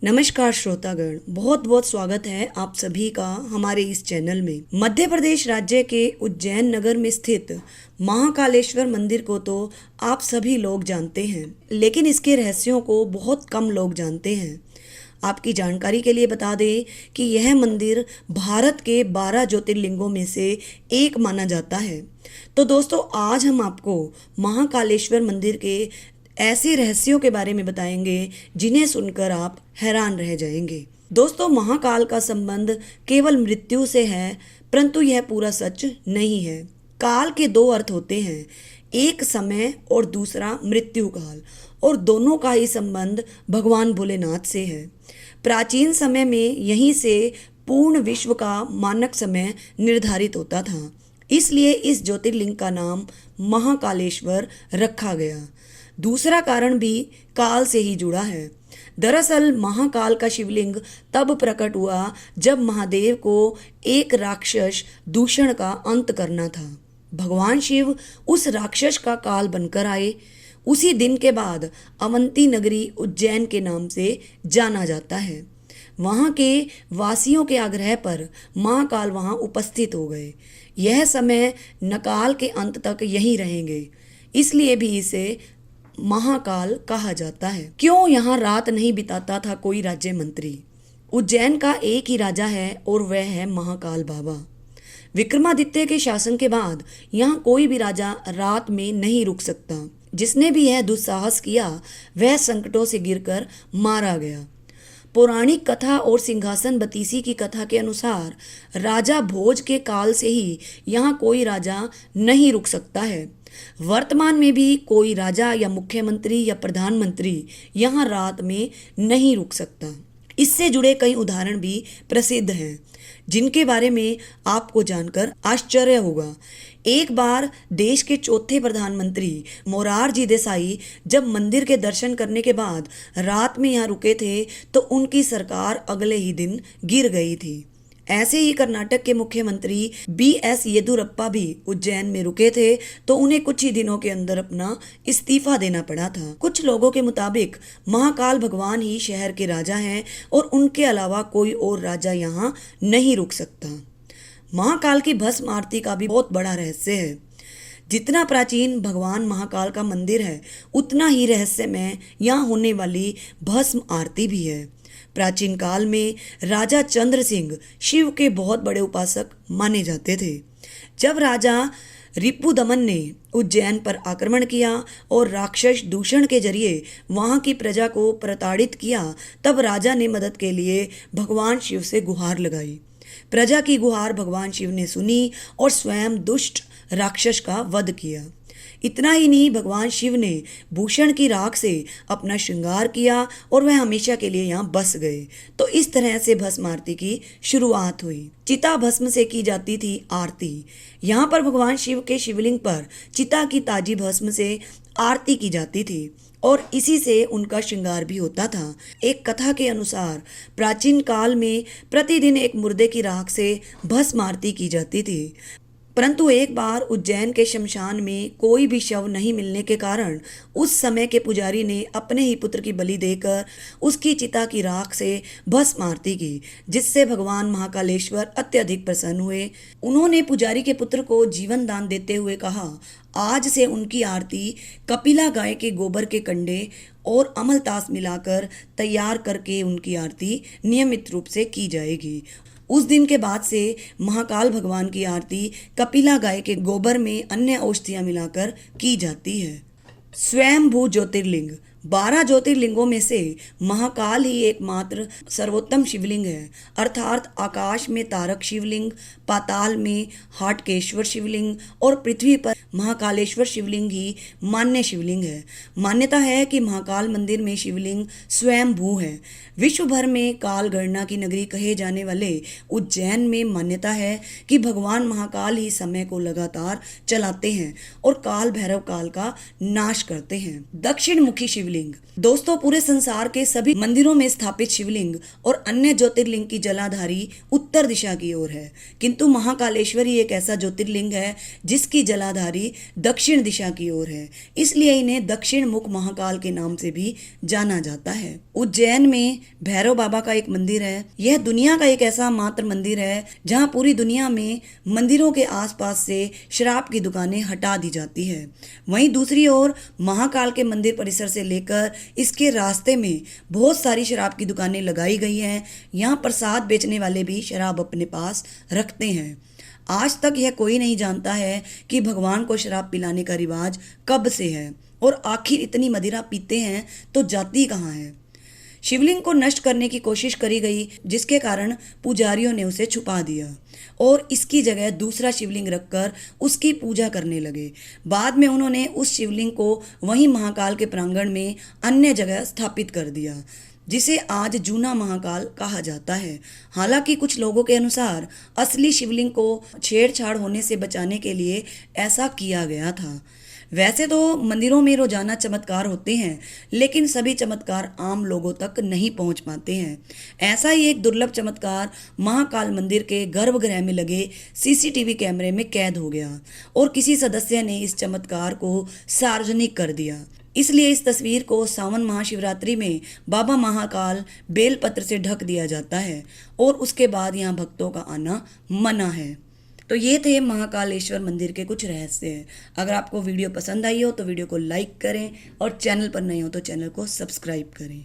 नमस्कार श्रोतागण, बहुत बहुत स्वागत है आप सभी का हमारे इस चैनल में। मध्य प्रदेश राज्य के उज्जैन नगर में स्थित महाकालेश्वर मंदिर को तो आप सभी लोग जानते हैं, लेकिन इसके रहस्यों को बहुत कम लोग जानते हैं। आपकी जानकारी के लिए बता दें कि यह मंदिर भारत के 12 ज्योतिर्लिंगों में से एक माना जाता है। तो दोस्तों, आज हम आपको महाकालेश्वर मंदिर के ऐसे रहस्यों के बारे में बताएंगे जिन्हें सुनकर आप हैरान रह जाएंगे। दोस्तों, महाकाल का संबंध केवल मृत्यु से है, परंतु यह पूरा सच नहीं है। काल के दो अर्थ होते हैं, एक समय और दूसरा मृत्यु काल, और दोनों का ही संबंध भगवान भोलेनाथ से है। प्राचीन समय में यहीं से पूर्ण विश्व का मानक समय निर्धारित होता था, इसलिए इस ज्योतिर्लिंग का नाम महाकालेश्वर रखा गया। दूसरा कारण भी काल से ही जुड़ा है। दरअसल महाकाल का शिवलिंग तब प्रकट हुआ जब महादेव को एक राक्षस दूषण का अंत करना था। भगवान शिव उस राक्षस का काल बनकर आए। उसी दिन के बाद अवंती नगरी उज्जैन के नाम से जाना जाता है। वहाँ के वासियों के आग्रह पर महाकाल वहाँ उपस्थित हो गए। यह समय नकाल के अंत तक यहीं रहेंगे, इसलिए भी इसे महाकाल कहा जाता है। क्यों यहाँ रात नहीं बिताता था कोई राज्य मंत्री? उज्जैन का एक ही राजा है और वह है महाकाल बाबा। विक्रमादित्य के शासन के बाद यहाँ कोई भी राजा रात में नहीं रुक सकता। जिसने भी यह दुस्साहस किया वह संकटों से गिरकर मारा गया। पौराणिक कथा और सिंहासन बतीसी की कथा के अनुसार राजा भोज के काल से ही यहाँ कोई राजा नहीं रुक सकता है। वर्तमान में भी कोई राजा या मुख्यमंत्री या प्रधानमंत्री यहाँ रात में नहीं रुक सकता। इससे जुड़े कई उदाहरण भी प्रसिद्ध हैं, जिनके बारे में आपको जानकर आश्चर्य होगा। एक बार देश के चौथे प्रधानमंत्री मोरारजी देसाई जब मंदिर के दर्शन करने के बाद रात में यहाँ रुके थे तो उनकी सरकार अगले ही दिन गिर गई थी। ऐसे ही कर्नाटक के मुख्यमंत्री BS येदुरप्पा भी उज्जैन में रुके थे तो उन्हें कुछ ही दिनों के अंदर अपना इस्तीफा देना पड़ा था। कुछ लोगों के मुताबिक महाकाल भगवान ही शहर के राजा हैं और उनके अलावा कोई और राजा यहाँ नहीं रुक सकता। महाकाल की भस्म आरती का भी बहुत बड़ा रहस्य है। जितना प्राचीन भगवान महाकाल का मंदिर है, उतना ही रहस्यमय यहाँ होने वाली भस्म आरती भी है। प्राचीन काल में राजा चंद्र सिंह शिव के बहुत बड़े उपासक माने जाते थे। जब राजा रिपुदमन ने उज्जैन पर आक्रमण किया और राक्षस दूषण के जरिए वहां की प्रजा को प्रताड़ित किया, तब राजा ने मदद के लिए भगवान शिव से गुहार लगाई। प्रजा की गुहार भगवान शिव ने सुनी और स्वयं दुष्ट राक्षस का वध किया। इतना ही नहीं, भगवान शिव ने भूषण की राख से अपना श्रृंगार किया और वह हमेशा के लिए यहाँ बस गए। तो इस तरह से भस्म आरती की शुरुआत हुई। चिता भस्म से की जाती थी आरती। यहाँ पर भगवान शिव के शिवलिंग पर चिता की ताजी भस्म से आरती की जाती थी और इसी से उनका श्रृंगार भी होता था। एक कथा के अनुसार प्राचीन काल में प्रतिदिन एक मुर्दे की राख से भस्म आरती की जाती थी, परंतु एक बार उज्जैन के शमशान में कोई भी शव नहीं मिलने के कारण उस समय के पुजारी ने अपने ही पुत्र की बलि देकर उसकी चिता की राख से भस्म आरती की, जिससे भगवान महाकालेश्वर अत्यधिक प्रसन्न हुए। उन्होंने पुजारी के पुत्र को जीवन दान देते हुए कहा, आज से उनकी आरती कपिला गाय के गोबर के कंडे और अमलतास मिलाकर तैयार करके उनकी आरती नियमित रूप से की जाएगी। उस दिन के बाद से महाकाल भगवान की आरती कपिला गाय के गोबर में अन्य औषधियां मिलाकर की जाती है। स्वयंभू ज्योतिर्लिंग 12 ज्योतिर्लिंगों में से महाकाल ही एकमात्र सर्वोत्तम शिवलिंग है, अर्थात आकाश में तारक शिवलिंग, पाताल में हाटकेश्वर शिवलिंग और पृथ्वी पर महाकालेश्वर शिवलिंग ही मान्य शिवलिंग है। मान्यता है कि महाकाल मंदिर में शिवलिंग स्वयंभू है। विश्व भर में काल गणना की नगरी कहे जाने वाले उज्जैन में मान्यता है कि भगवान महाकाल ही समय को लगातार चलाते हैं और काल भैरव काल का नाश करते हैं। दक्षिण मुखी शिवलिंग। दोस्तों, पूरे संसार के सभी मंदिरों में स्थापित शिवलिंग और अन्य ज्योतिर्लिंग की जलाधारी उत्तर दिशा की ओर है, किंतु महाकालेश्वर ही एक ऐसा ज्योतिर्लिंग है जिसकी जलाधारी हमारी दक्षिण दिशा की ओर है, इसलिए इन्हें दक्षिण मुख महाकाल के नाम से भी जाना जाता है। उज्जैन में भैरव बाबा का एक मंदिर है। यह दुनिया का एक ऐसा मात्र मंदिर है जहां पूरी दुनिया में मंदिरों के आसपास से शराब की दुकानें हटा दी जाती है। वहीं दूसरी ओर महाकाल के मंदिर परिसर से लेकर इसके रास्ते में बहुत सारी शराब की दुकानें लगाई गई हैं। यहाँ प्रसाद बेचने वाले भी शराब अपने पास रखते हैं। आज तक यह कोई नहीं जानता है कि भगवान को शराब पिलाने का रिवाज कब से है और आखिर इतनी मदिरा पीते हैं तो जाती कहाँ है। शिवलिंग को नष्ट करने की कोशिश करी गई, जिसके कारण पुजारियों ने उसे छुपा दिया और इसकी जगह दूसरा शिवलिंग रखकर उसकी पूजा करने लगे। बाद में उन्होंने उस शिवलिंग को वहीं महाकाल के प्रांगण में अन्य जगह स्थापित कर दिया, जिसे आज जूना महाकाल कहा जाता है। हालांकि कुछ लोगों के अनुसार असली शिवलिंग को छेड़छाड़ होने से बचाने के लिए ऐसा किया गया था। वैसे तो मंदिरों में रोजाना चमत्कार होते हैं, लेकिन सभी चमत्कार आम लोगों तक नहीं पहुंच पाते हैं। ऐसा ही एक दुर्लभ चमत्कार महाकाल मंदिर के गर्भगृह में लगे सीसीटीवी कैमरे में कैद हो गया और किसी सदस्य ने इस चमत्कार को सार्वजनिक कर दिया। इसलिए इस तस्वीर को सावन महाशिवरात्रि में बाबा महाकाल बेलपत्र से ढक दिया जाता है और उसके बाद यहाँ भक्तों का आना मना है। तो ये थे महाकालेश्वर मंदिर के कुछ रहस्य। अगर आपको वीडियो पसंद आई हो तो वीडियो को लाइक करें और चैनल पर नए हो तो चैनल को सब्सक्राइब करें।